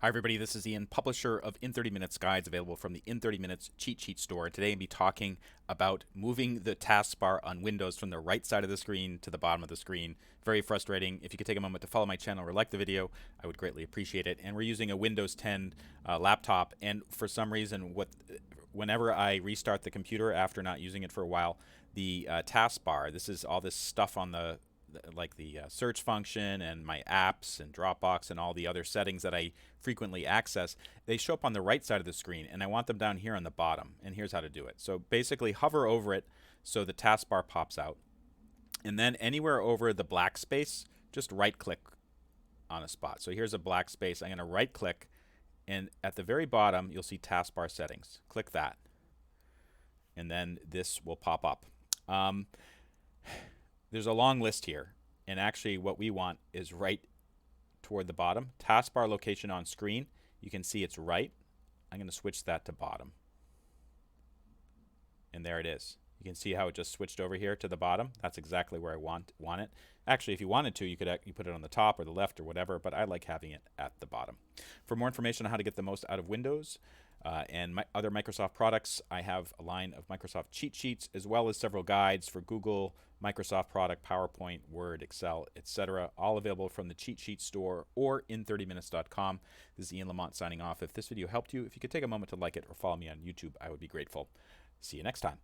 Hi everybody, this is Ian, publisher of In 30 Minutes Guides, available from the In 30 Minutes cheat sheet store. Today I'll be talking about moving the taskbar on Windows from the right side of the screen to the bottom of the screen. Very frustrating. If you could take a moment to follow my channel or like the video, I would greatly appreciate it. And we're using a Windows 10 laptop, and for some reason, whenever I restart the computer after not using it for a while, the taskbar, this is all this stuff on the search function and my apps and Dropbox and all the other settings that I frequently access, they show up on the right side of the screen, and I want them down here on the bottom. And here's how to do it. So basically hover over it so the taskbar pops out, and then anywhere over the black space, just right click on a spot. So here's a black space. I'm going to right click, and at the very bottom you'll see taskbar settings. Click that, and then this will pop up. There's a long list here, and actually what we want is right toward the bottom. Taskbar location on screen, you can see it's right. I'm going to switch that to bottom. And there it is. You can see how it just switched over here to the bottom. That's exactly where I want it. Actually, if you wanted to, you could put it on the top or the left or whatever, but I like having it at the bottom. For more information on how to get the most out of Windows and other Microsoft products, I have a line of Microsoft cheat sheets, as well as several guides for Google, Microsoft product, PowerPoint, Word, Excel, etc., all available from the cheat sheet store or in30minutes.com. This is Ian Lamont signing off. If this video helped you, if you could take a moment to like it or follow me on YouTube, I would be grateful. See you next time.